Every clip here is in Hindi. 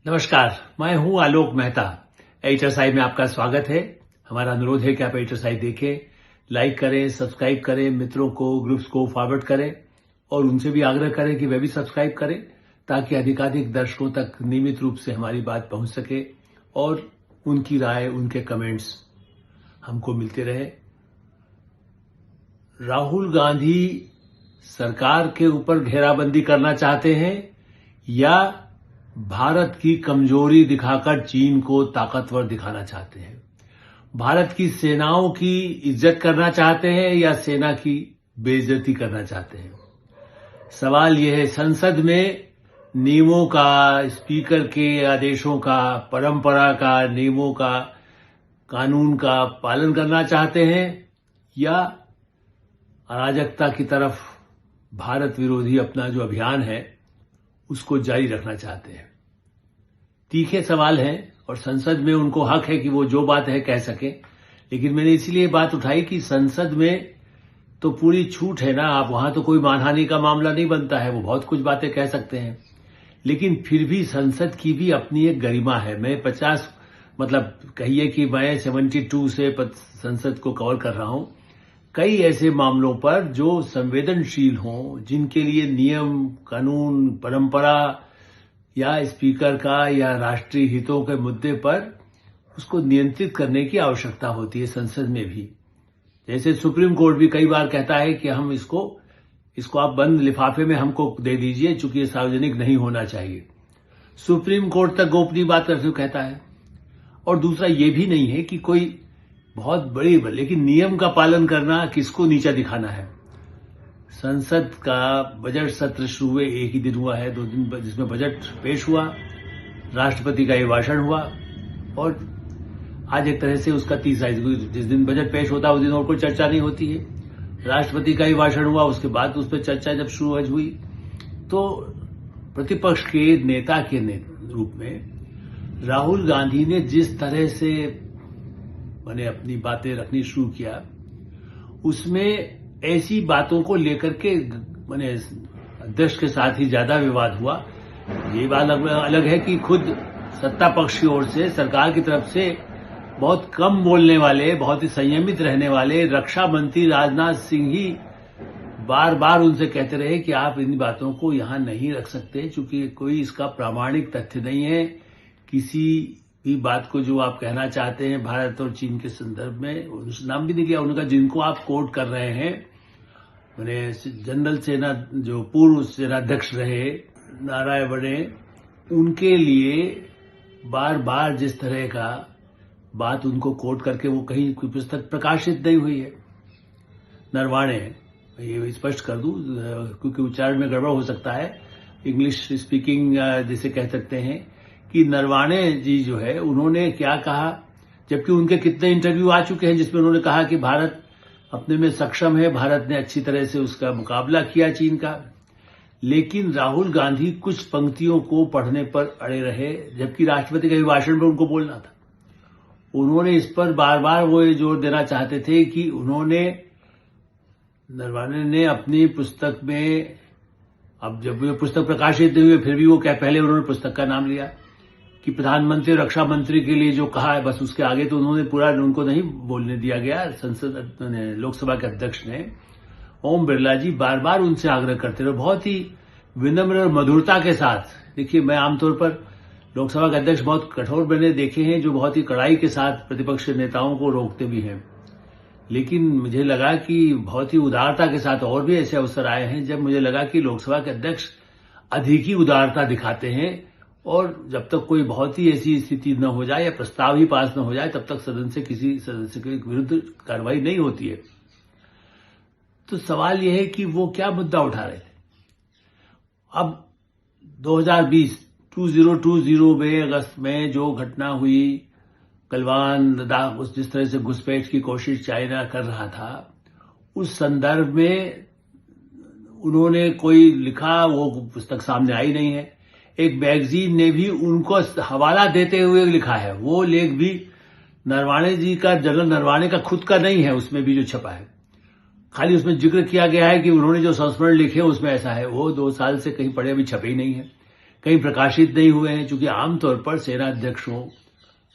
नमस्कार, मैं हूं आलोक मेहता। एचएसआई में आपका स्वागत है। हमारा अनुरोध है कि आप एचएसआई देखें, लाइक करें, सब्सक्राइब करें, मित्रों को, ग्रुप्स को फॉरवर्ड करें और उनसे भी आग्रह करें कि वे भी सब्सक्राइब करें ताकि अधिकाधिक दर्शकों तक नियमित रूप से हमारी बात पहुंच सके और उनकी राय, उनके कमेंट्स हमको मिलते रहे। राहुल गांधी सरकार के ऊपर घेराबंदी करना चाहते हैं या भारत की कमजोरी दिखाकर चीन को ताकतवर दिखाना चाहते हैं? भारत की सेनाओं की इज्जत करना चाहते हैं या सेना की बेइज्जती करना चाहते हैं? सवाल यह है, संसद में नियमों का, स्पीकर के आदेशों का, परंपरा का, नियमों का, कानून का पालन करना चाहते हैं या अराजकता की तरफ भारत विरोधी अपना जो अभियान है उसको जारी रखना चाहते हैं? तीखे सवाल हैं और संसद में उनको हक है कि वो जो बात है कह सके, लेकिन मैंने इसीलिए बात उठाई कि संसद में तो पूरी छूट है ना। आप वहां तो कोई मानहानि का मामला नहीं बनता है, वो बहुत कुछ बातें कह सकते हैं, लेकिन फिर भी संसद की भी अपनी एक गरिमा है। मैं 50 कहिए कि मैं 72 से संसद को कवर कर रहा हूं। कई ऐसे मामलों पर जो संवेदनशील हों, जिनके लिए नियम, कानून, परंपरा या स्पीकर का या राष्ट्रीय हितों के मुद्दे पर उसको नियंत्रित करने की आवश्यकता होती है संसद में भी। जैसे सुप्रीम कोर्ट भी कई बार कहता है कि हम इसको आप बंद लिफाफे में हमको दे दीजिए, चूंकि ये सार्वजनिक नहीं होना चाहिए। सुप्रीम कोर्ट तक गोपनीय बात करते हुए कहता है। और दूसरा ये भी नहीं है कि कोई बहुत बड़ी, लेकिन नियम का पालन करना किसको नीचा दिखाना है। संसद का बजट सत्र शुरू हुए एक ही दिन हुआ है, 2 दिन जिसमें बजट पेश हुआ, राष्ट्रपति का अभिभाषण हुआ और आज एक तरह से उसका तीसरा, जिस दिन बजट पेश होता है उस दिन और कोई चर्चा नहीं होती है। राष्ट्रपति का अभिभाषण हुआ, उसके बाद उस पर चर्चा जब शुरू हुई तो प्रतिपक्ष के नेता के रूप में राहुल गांधी ने जिस तरह से मैंने अपनी बातें रखनी शुरू किया, उसमें ऐसी बातों को लेकर के मैंने अध्यक्ष के साथ ही ज्यादा विवाद हुआ। ये बात अलग है कि खुद सत्ता पक्ष की ओर से, सरकार की तरफ से बहुत कम बोलने वाले, बहुत ही संयमित रहने वाले रक्षा मंत्री राजनाथ सिंह ही बार बार उनसे कहते रहे कि आप इन बातों को यहां नहीं रख सकते, क्योंकि कोई इसका प्रामाणिक तथ्य नहीं है। किसी भी बात को जो आप कहना चाहते हैं भारत और चीन के संदर्भ में, उस नाम भी नहीं किया उनका जिनको आप कोट कर रहे हैं। मैंने जनरल सेना जो पूर्व सेनाध्यक्ष रहे नारायण बने, उनके लिए बार बार जिस तरह का बात उनको कोट करके वो कहीं कोई पुस्तक प्रकाशित नहीं हुई है। नरवाणे, ये स्पष्ट कर दूं क्योंकि उच्चारण में गड़बड़ हो सकता है, इंग्लिश स्पीकिंग जिसे कह सकते हैं, कि नरवाणे जी जो है उन्होंने क्या कहा, जबकि उनके कितने इंटरव्यू आ चुके हैं जिसमें उन्होंने कहा कि भारत अपने में सक्षम है, भारत ने अच्छी तरह से उसका मुकाबला किया चीन का। लेकिन राहुल गांधी कुछ पंक्तियों को पढ़ने पर अड़े रहे, जबकि राष्ट्रपति के अभिभाषण में उनको बोलना था। उन्होंने इस पर बार बार वो ये जोर देना चाहते थे कि नरवाणे ने अपनी पुस्तक में, अब जब ये पुस्तक प्रकाशित नहीं हुई फिर भी वो पहले उन्होंने पुस्तक का नाम लिया कि प्रधानमंत्री, रक्षा मंत्री के लिए जो कहा है बस उसके आगे तो उन्होंने पूरा उनको नहीं बोलने दिया गया। संसद लोकसभा के अध्यक्ष ने, ओम बिरला जी बार बार उनसे आग्रह करते रहे, बहुत ही विनम्र और मधुरता के साथ। देखिए, मैं आमतौर पर लोकसभा के अध्यक्ष बहुत कठोर बने देखे हैं, जो बहुत ही कड़ाई के साथ प्रतिपक्ष नेताओं को रोकते भी हैं, लेकिन मुझे लगा कि बहुत ही उदारता के साथ और भी ऐसे अवसर आए हैं जब मुझे लगा कि लोकसभा के अध्यक्ष अधिक ही उदारता दिखाते हैं और जब तक कोई बहुत ही ऐसी स्थिति न हो जाए या प्रस्ताव ही पास न हो जाए तब तक सदन से किसी सदस्य के विरुद्ध कार्रवाई नहीं होती है। तो सवाल यह है कि वो क्या मुद्दा उठा रहे थे। अब 2020 में अगस्त में जो घटना हुई, गलवान, लद्दाख, उस जिस तरह से घुसपैठ की कोशिश चाइना कर रहा था, उस संदर्भ में उन्होंने कोई लिखा, वो पुस्तक सामने आई नहीं है। एक मैगजीन ने भी उनको हवाला देते हुए लिखा है, वो लेख भी नरवाणे जी का, जनरल नरवाणे का खुद का नहीं है, उसमें भी जो छपा है। खाली उसमें जिक्र किया गया है कि उन्होंने जो संस्मरण लिखे उसमें ऐसा है, वो 2 साल से कहीं पढ़े अभी छपे ही नहीं है। कहीं प्रकाशित नहीं हुए हैं, क्योंकि आमतौर पर सेना अध्यक्ष हों,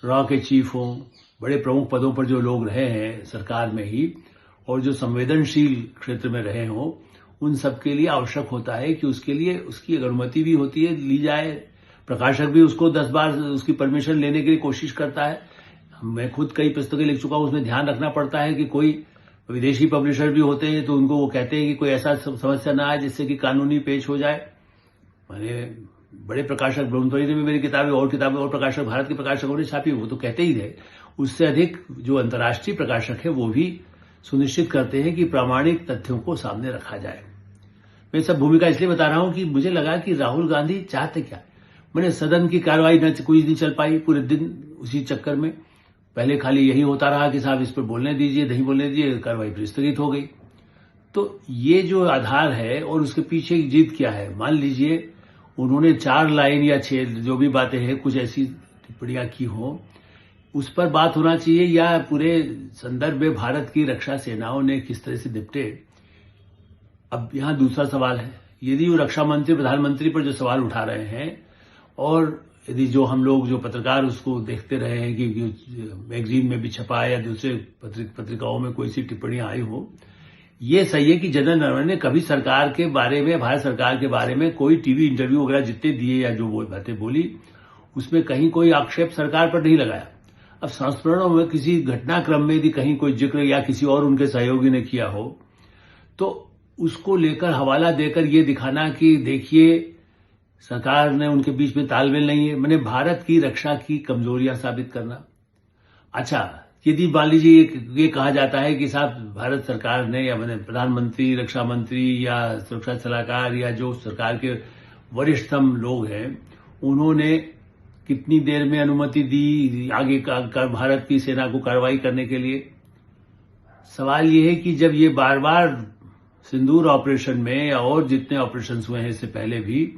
रॉ के चीफ हों, बड़े प्रमुख पदों पर जो लोग रहे हैं सरकार में ही और जो संवेदनशील क्षेत्र में रहे हों, उन सबके लिए आवश्यक होता है कि उसके लिए उसकी अनुमति भी होती है, ली जाए। प्रकाशक भी उसको 10 बार उसकी परमिशन लेने के लिए कोशिश करता है। मैं खुद कई पुस्तकें लिख चुका हूं, उसमें ध्यान रखना पड़ता है कि कोई विदेशी पब्लिशर भी होते हैं तो उनको वो कहते हैं कि कोई ऐसा समस्या ना आए जिससे कि कानूनी पेश हो जाए। मैंने बड़े प्रकाशक ब्रह्मपुरी ने भी मेरी किताबें और प्रकाशक भारत के प्रकाशकों ने छापी, वो तो कहते ही रहे। उससे अधिक जो अंतर्राष्ट्रीय प्रकाशक है वो भी सुनिश्चित करते हैं कि प्रामाणिक तथ्यों को सामने रखा जाए। मैं सब भूमिका इसलिए बता रहा हूं कि मुझे लगा कि राहुल गांधी चाहते क्या। मैंने सदन की कार्रवाई कुछ नहीं चल पाई, पूरे दिन उसी चक्कर में पहले खाली यही होता रहा कि साहब इस पर बोलने दीजिए, नहीं बोलने दीजिए, कार्रवाई फिर स्थगित हो गई। तो ये जो आधार है और उसके पीछे की जीत क्या है, मान लीजिए उन्होंने 4 लाइन या 6 जो भी बातें हैं कुछ ऐसी टिप्पणियां की हो, उस पर बात होना चाहिए, या पूरे संदर्भ में भारत की रक्षा सेनाओं ने किस तरह से निपटे। अब यहां दूसरा सवाल है, यदि वो रक्षा मंत्री प्रधानमंत्री पर जो सवाल उठा रहे हैं और यदि जो हम लोग जो पत्रकार उसको देखते रहे हैं कि मैगजीन में भी छपा या दूसरे पत्रिकाओं में कोई सी टिप्पणियां आई हो, ये सही है कि जनरल नरवणे ने कभी सरकार के बारे में, भारत सरकार के बारे में कोई टीवी इंटरव्यू वगैरह जितने दिए या जो वो बातें बोली उसमें कहीं कोई आक्षेप सरकार पर नहीं लगाया। अब संस्मरणों में किसी घटनाक्रम में यदि कहीं कोई जिक्र या किसी और उनके सहयोगी ने किया हो तो उसको लेकर हवाला देकर ये दिखाना कि देखिए सरकार ने उनके बीच में तालमेल नहीं है, मैंने भारत की रक्षा की कमजोरियां साबित करना। अच्छा, यदि मान लीजिए ये कहा जाता है कि साहब भारत सरकार ने या मैंने प्रधानमंत्री, रक्षा मंत्री या सुरक्षा सलाहकार या जो सरकार के वरिष्ठतम लोग हैं उन्होंने कितनी देर में अनुमति दी आगे का भारत की सेना को कार्रवाई करने के लिए। सवाल ये है कि जब ये बार बार सिंदूर ऑपरेशन में या और जितने ऑपरेशन हुए हैं इससे पहले भी,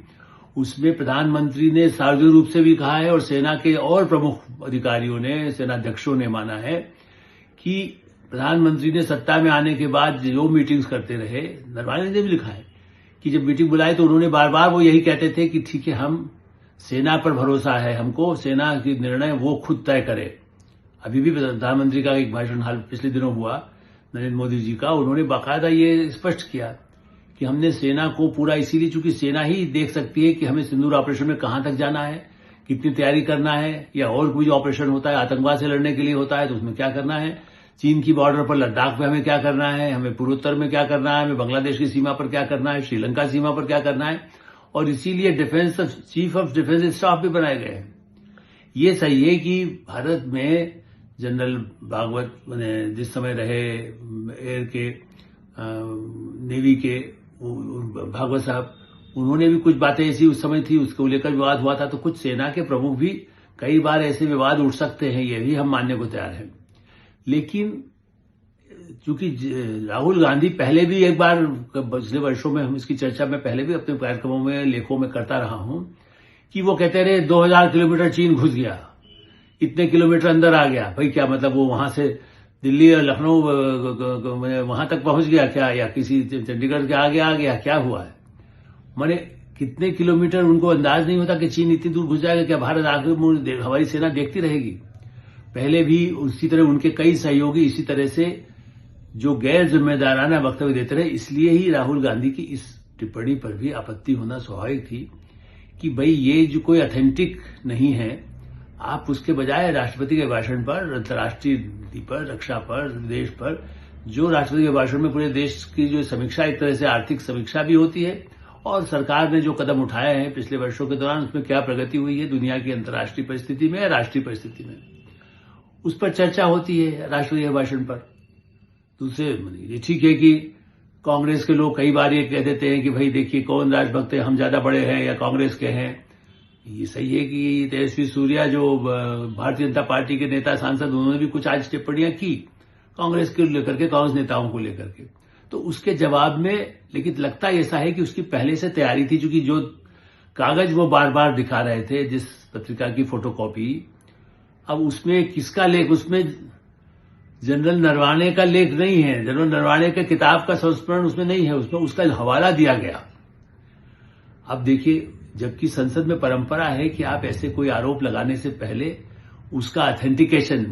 उसमें प्रधानमंत्री ने सार्वजनिक रूप से भी कहा है और सेना के और प्रमुख अधिकारियों ने, सेनाध्यक्षों ने माना है कि प्रधानमंत्री ने सत्ता में आने के बाद जो मीटिंग्स करते रहे, नरवणे ने भी लिखा है कि जब मीटिंग बुलाई तो उन्होंने बार बार वो यही कहते थे कि ठीक है, हम सेना पर भरोसा है, हमको सेना की निर्णय वो खुद तय करे। अभी भी प्रधानमंत्री का एक भाषण हाल पिछले दिनों हुआ नरेंद्र मोदी जी का, उन्होंने बाकायदा ये स्पष्ट किया कि हमने सेना को पूरा इसीलिए, चूंकि सेना ही देख सकती है कि हमें सिंदूर ऑपरेशन में कहां तक जाना है, कितनी तैयारी करना है, या और कोई ऑपरेशन होता है आतंकवाद से लड़ने के लिए होता है तो उसमें क्या करना है, चीन की बॉर्डर पर लद्दाख में हमें क्या करना है, हमें पूर्वोत्तर में क्या करना है, हमें बांग्लादेश की सीमा पर क्या करना है, श्रीलंका सीमा पर क्या करना है। और इसीलिए चीफ ऑफ डिफेंस स्टाफ भी बनाए गए हैं। ये सही है कि भारत में जनरल भागवत जिस समय रहे एयर के नेवी के भागवत साहब, उन्होंने भी कुछ बातें ऐसी उस समय थी, उसको लेकर विवाद हुआ था। तो कुछ सेना के प्रमुख भी कई बार ऐसे विवाद उठ सकते हैं, ये भी हम मानने को तैयार हैं। लेकिन चूंकि राहुल गांधी पहले भी एक बार पिछले वर्षों में, हम इसकी चर्चा में पहले भी अपने कार्यक्रमों में, लेखों में करता रहा हूं कि वो कहते रहे 2000 किलोमीटर चीन घुस गया, इतने किलोमीटर अंदर आ गया। भाई क्या मतलब, वो वहां से दिल्ली और लखनऊ वहां तक पहुंच गया क्या, या किसी चंडीगढ़ के आगे आ गया, क्या हुआ है? माने कितने किलोमीटर उनको अंदाज नहीं होता कि चीन इतनी दूर घुस जाएगा। क्या भारत आगे हमारी सेना देखती रहेगी? पहले भी उसी तरह उनके कई सहयोगी इसी तरह से जो गैर जिम्मेदाराना वक्तव्य देते रहे, इसलिए ही राहुल गांधी की इस टिप्पणी पर भी आपत्ति होना स्वाभाविक थी कि भाई ये जो कोई ऑथेंटिक नहीं है। आप उसके बजाय राष्ट्रपति के भाषण पर, अंतर्राष्ट्रीय नीति पर, रक्षा पर, देश पर, जो राष्ट्रपति के भाषण में पूरे देश की जो समीक्षा, एक तरह से आर्थिक समीक्षा भी होती है और सरकार ने जो कदम उठाए हैं पिछले वर्षों के दौरान उसमें क्या प्रगति हुई है दुनिया की अंतर्राष्ट्रीय परिस्थिति में या राष्ट्रीय परिस्थिति में, उस पर चर्चा होती है राष्ट्रपति के भाषण पर। दूसरे ये ठीक है कि कांग्रेस के लोग कई बार ये कह देते हैं कि भाई देखिए कौन राजभक्त है, हम ज्यादा बड़े हैं या कांग्रेस के हैं। ये सही है कि तेजस्वी सूर्या जो भारतीय जनता पार्टी के नेता सांसद, उन्होंने भी कुछ आज टिप्पणियां की कांग्रेस को लेकर के, कांग्रेस नेताओं को लेकर के। तो उसके जवाब में लेकिन लगता ऐसा है कि उसकी पहले से तैयारी थी, क्योंकि जो कागज वो बार बार दिखा रहे थे, जिस पत्रिका की फोटोकॉपी, अब उसमें किसका लेख, उसमें जनरल नरवणे का लेख नहीं है, जनरल नरवणे के किताब का संस्मरण उसमें नहीं है, उसमें उसका हवाला दिया गया। अब देखिए जबकि संसद में परंपरा है कि आप ऐसे कोई आरोप लगाने से पहले उसका ऑथेंटिकेशन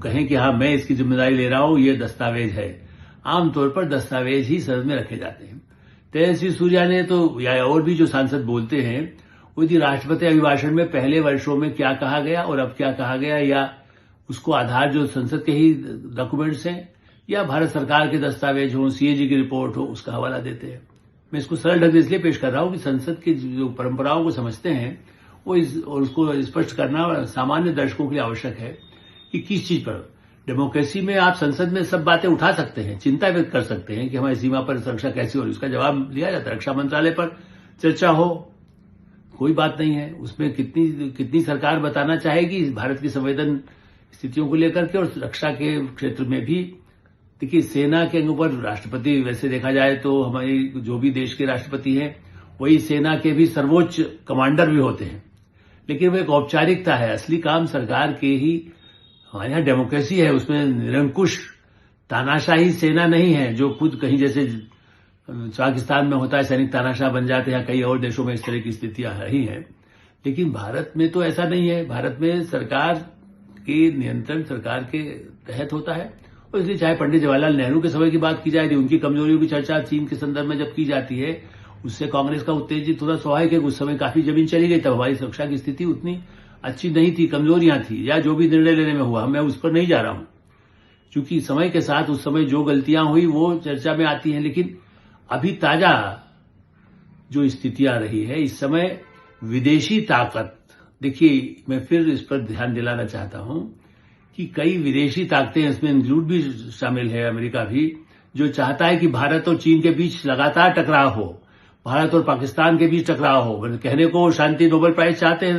कहें कि हाँ मैं इसकी जिम्मेदारी ले रहा हूं, ये दस्तावेज है। आमतौर पर दस्तावेज ही सदन में रखे जाते हैं। तेजस्वी सूर्या ने तो या और भी जो सांसद बोलते हैं वो यदि राष्ट्रपति अभिभाषण में पहले वर्षों में क्या कहा गया और अब क्या कहा गया, या उसको आधार जो संसद के ही डॉक्यूमेंट्स हैं या भारत सरकार के दस्तावेज हो, सीएजी की रिपोर्ट हो, उसका हवाला देते हैं। मैं इसको सरल ढंग से इसलिए पेश कर रहा हूं कि संसद की जो परंपराओं को समझते हैं वो और उसको स्पष्ट करना सामान्य दर्शकों के लिए आवश्यक है कि किस चीज पर। डेमोक्रेसी में आप संसद में सब बातें उठा सकते हैं, चिंता व्यक्त कर सकते हैं कि हमारी सीमा पर सुरक्षा कैसी हो रही, उसका जवाब लिया जाता है। रक्षा मंत्रालय पर चर्चा हो, कोई बात नहीं है, उसमें कितनी सरकार बताना चाहेगी भारत की संवेदन स्थितियों को लेकर के। और रक्षा के क्षेत्र में भी देखिए, सेना के ऊपर राष्ट्रपति, वैसे देखा जाए तो हमारी जो भी देश के राष्ट्रपति हैं वही सेना के भी सर्वोच्च कमांडर भी होते हैं, लेकिन वो एक औपचारिकता है। असली काम सरकार के ही, हमारे यहाँ डेमोक्रेसी है, उसमें निरंकुश तानाशाही सेना नहीं है जो खुद कहीं जैसे पाकिस्तान में होता है सैनिक तानाशाह बन जाते हैं, कई और देशों में इस तरह की स्थितियां रही हैं। लेकिन भारत में तो ऐसा नहीं है। भारत में सरकार के नियंत्रण सरकार के तहत होता है, और इसलिए चाहे पंडित जवाहरलाल नेहरू के समय की बात की जाए, उनकी कमजोरियों की चर्चा चीन के संदर्भ में जब की जाती है, उससे कांग्रेस का उत्तेजित होना स्वाभाविक है। उस समय काफी जमीन चली गई, तब हमारी सुरक्षा की स्थिति उतनी अच्छी नहीं थी, कमजोरियां थी, या जो भी निर्णय लेने में हुआ, मैं उस पर नहीं जा रहा हूं, क्योंकि समय के साथ उस समय जो गलतियां हुई वो चर्चा में आती हैं। लेकिन अभी ताजा जो स्थितियां रही है इस समय, विदेशी ताकत, देखिए मैं फिर इस पर ध्यान दिलाना चाहता हूं कि कई विदेशी ताकतें, इसमें इंक्लूड भी शामिल है अमेरिका भी, जो चाहता है कि भारत और चीन के बीच लगातार टकराव हो, भारत और पाकिस्तान के बीच टकराव हो। कहने को शांति नोबेल प्राइज चाहते हैं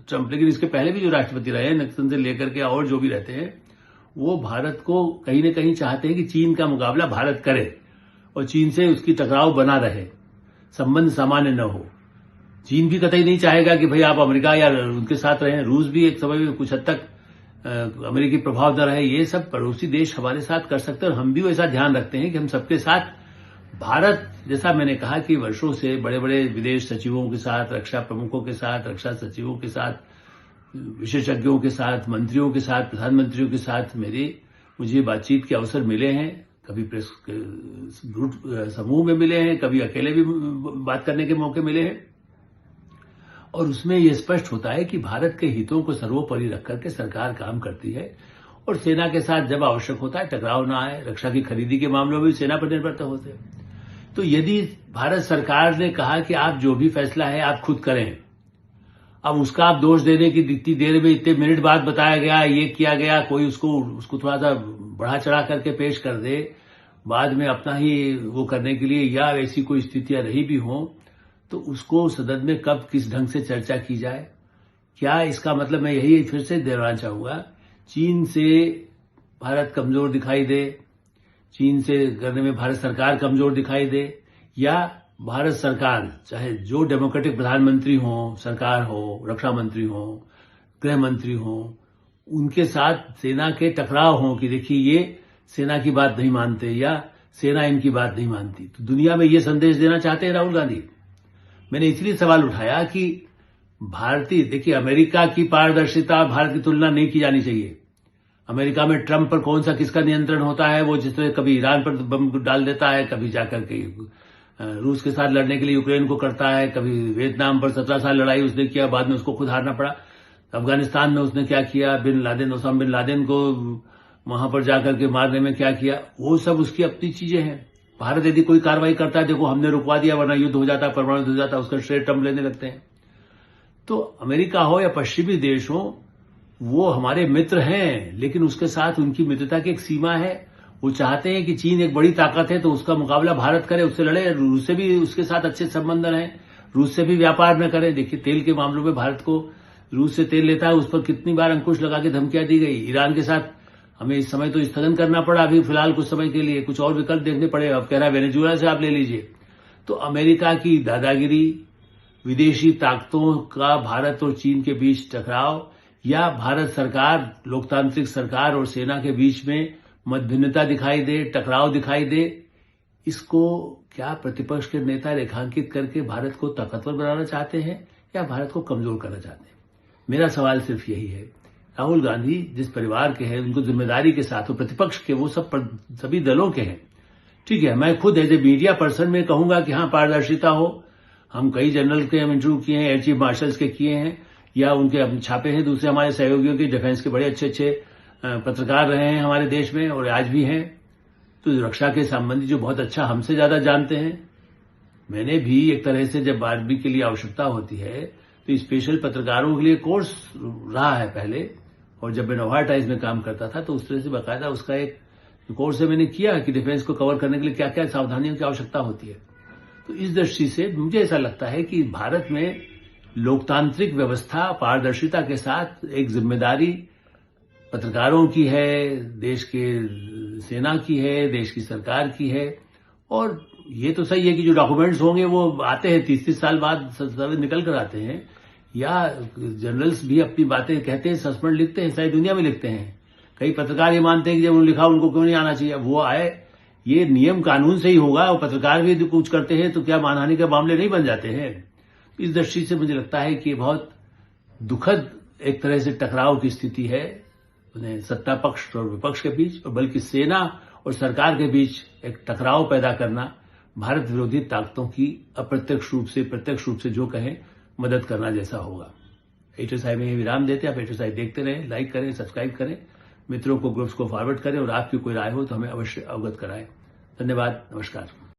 ट्रंप, लेकिन इसके पहले भी जो राष्ट्रपति रहे, निक्सन से लेकर के और जो भी रहते हैं, वो भारत को कहीं न कहीं चाहते हैं कि चीन का मुकाबला भारत करे और चीन से उसकी टकराव बना रहे, संबंध सामान्य न हो। चीन भी कतई नहीं चाहेगा कि भाई आप अमेरिका या उनके साथ रहें। रूस भी एक समय में कुछ हद तक अमेरिकी प्रभाव न रहे। ये सब पड़ोसी देश हमारे साथ कर सकते हैं, और हम भी वैसा ध्यान रखते हैं कि हम सबके साथ, भारत जैसा मैंने कहा कि वर्षों से बड़े बड़े विदेश सचिवों के साथ, रक्षा प्रमुखों के साथ, रक्षा सचिवों के साथ, विशेषज्ञों के साथ, मंत्रियों के साथ, प्रधानमंत्रियों के साथ मुझे बातचीत के अवसर मिले हैं। कभी प्रेस ग्रुप समूह में मिले हैं, कभी अकेले भी बात करने के मौके मिले हैं, और उसमें यह स्पष्ट होता है कि भारत के हितों को सर्वोपरि रख करके सरकार काम करती है, और सेना के साथ जब आवश्यक होता है टकराव ना आए। रक्षा की खरीदी के मामलों में सेना पर निर्भरता होते हैं। तो यदि भारत सरकार ने कहा कि आप जो भी फैसला है आप खुद करें, अब उसका आप दोष देने की इतनी देर में, इतने मिनट बाद बताया गया, ये किया गया, कोई उसको थोड़ा सा बढ़ा चढ़ा करके पेश कर दे बाद में अपना ही वो करने के लिए, या ऐसी कोई स्थितियां रही भी हों, तो उसको सदन में कब किस ढंग से चर्चा की जाए। क्या इसका मतलब, मैं यही फिर से दोहराना चाहूंगा, चीन से भारत कमजोर दिखाई दे, चीन से करने में भारत सरकार कमजोर दिखाई दे, या भारत सरकार चाहे जो डेमोक्रेटिक प्रधानमंत्री हो, सरकार हो, रक्षा मंत्री हो, गृह मंत्री हो, उनके साथ सेना के टकराव हो कि देखिए ये सेना की बात नहीं मानते या सेना इनकी बात नहीं मानती। तो दुनिया में ये संदेश देना चाहते हैं राहुल गांधी। मैंने इसलिए सवाल उठाया कि देखिए अमेरिका की पारदर्शिता भारत की तुलना नहीं की जानी चाहिए। अमेरिका में ट्रंप पर कौन सा किसका नियंत्रण होता है, वो जिस तरह कभी ईरान पर बम डाल देता है, कभी जाकर के रूस के साथ लड़ने के लिए यूक्रेन को करता है, कभी वियतनाम पर 17 साल लड़ाई उसने किया, बाद में उसको खुद हारना पड़ा। अफगानिस्तान में उसने क्या किया, ओसामा बिन लादेन को वहां पर जाकर के मारने में क्या किया, वो सब उसकी अपनी चीजें हैं। भारत यदि कोई कार्रवाई करता है, देखो हमने रुकवा दिया वरना युद्ध हो जाता, परमाणु युद्ध हो जाता, उसका श्रेय ट्रंप लेने लगते हैं। तो अमेरिका हो या पश्चिमी देश हो, वो हमारे मित्र हैं, लेकिन उसके साथ उनकी मित्रता की एक सीमा है। वो चाहते हैं कि चीन एक बड़ी ताकत है तो उसका मुकाबला भारत करे, उससे लड़े, रूस से भी उसके साथ अच्छे संबंध रहें, रूस से भी व्यापार न करे। देखिए तेल के मामलों में भारत को रूस से तेल लेता है, उस पर कितनी बार अंकुश लगा के धमकियां दी गई। ईरान के साथ हमें इस समय तो स्थगन करना पड़ा, अभी फिलहाल कुछ समय के लिए कुछ और विकल्प देखने पड़े। अब कह रहा है वेनेजुएला से आप ले लीजिए। तो अमेरिका की दादागिरी, विदेशी ताकतों का भारत और चीन के बीच टकराव, या भारत सरकार, लोकतांत्रिक सरकार और सेना के बीच में मतभिन्नता दिखाई दे, टकराव दिखाई दे, इसको क्या प्रतिपक्ष के नेता रेखांकित करके भारत को ताकतवर बनाना चाहते हैं, या भारत को कमजोर करना चाहते हैं? मेरा सवाल सिर्फ यही है। राहुल गांधी जिस परिवार के हैं, उनको जिम्मेदारी के साथ, वो प्रतिपक्ष के, वो सभी दलों के हैं। ठीक है, मैं खुद एज ए मीडिया पर्सन में कहूंगा कि हाँ, पारदर्शिता हो। हम कई जनरल के हम इंटरव्यू किए हैं, एयर चीफ मार्शल्स के किए हैं, या उनके छापे हैं दूसरे हमारे सहयोगियों के, डिफेंस के बड़े अच्छे अच्छे पत्रकार रहे हैं हमारे देश में और आज भी हैं। तो रक्षा के संबंधी जो बहुत अच्छा हमसे ज्यादा जानते हैं। मैंने भी एक तरह से जब आर्मी के लिए आवश्यकता होती है तो स्पेशल पत्रकारों के लिए कोर्स रहा है पहले, और जब मैं नोवार टाइम्स में काम करता था तो उस तरह से बाकायदा उसका एक कोर्स मैंने किया कि डिफेंस को कवर करने के लिए क्या क्या सावधानियों की आवश्यकता होती है। तो इस दृष्टि से मुझे ऐसा लगता है कि भारत में लोकतांत्रिक व्यवस्था पारदर्शिता के साथ एक जिम्मेदारी पत्रकारों की है, देश के सेना की है, देश की सरकार की है। और ये तो सही है कि जो डॉक्यूमेंट्स होंगे वो आते हैं 30-30 साल बाद निकल कर आते हैं, या जनरल्स भी अपनी बातें कहते हैं, सस्पेंड लिखते हैं, सारी दुनिया में लिखते हैं। कई पत्रकार ये मानते हैं कि जब उन्होंने लिखा उनको क्यों नहीं आना चाहिए, वो आए। ये नियम कानून से ही होगा, और पत्रकार भी कुछ करते हैं तो क्या मानहानि के मामले नहीं बन जाते हैं। इस दृष्टि से मुझे लगता है कि बहुत दुखद एक तरह से टकराव की स्थिति है सत्ता पक्ष और विपक्ष के बीच, और बल्कि सेना और सरकार के बीच एक टकराव पैदा करना भारत विरोधी ताकतों की अप्रत्यक्ष रूप से प्रत्यक्ष रूप से जो कहें मदद करना जैसा होगा। HSI में विराम देते हैं। आप HSI देखते रहें, लाइक करें, सब्सक्राइब करें, मित्रों को, ग्रुप्स को फॉरवर्ड करें, और आपकी कोई राय हो तो हमें अवश्य अवगत कराएं। धन्यवाद, नमस्कार।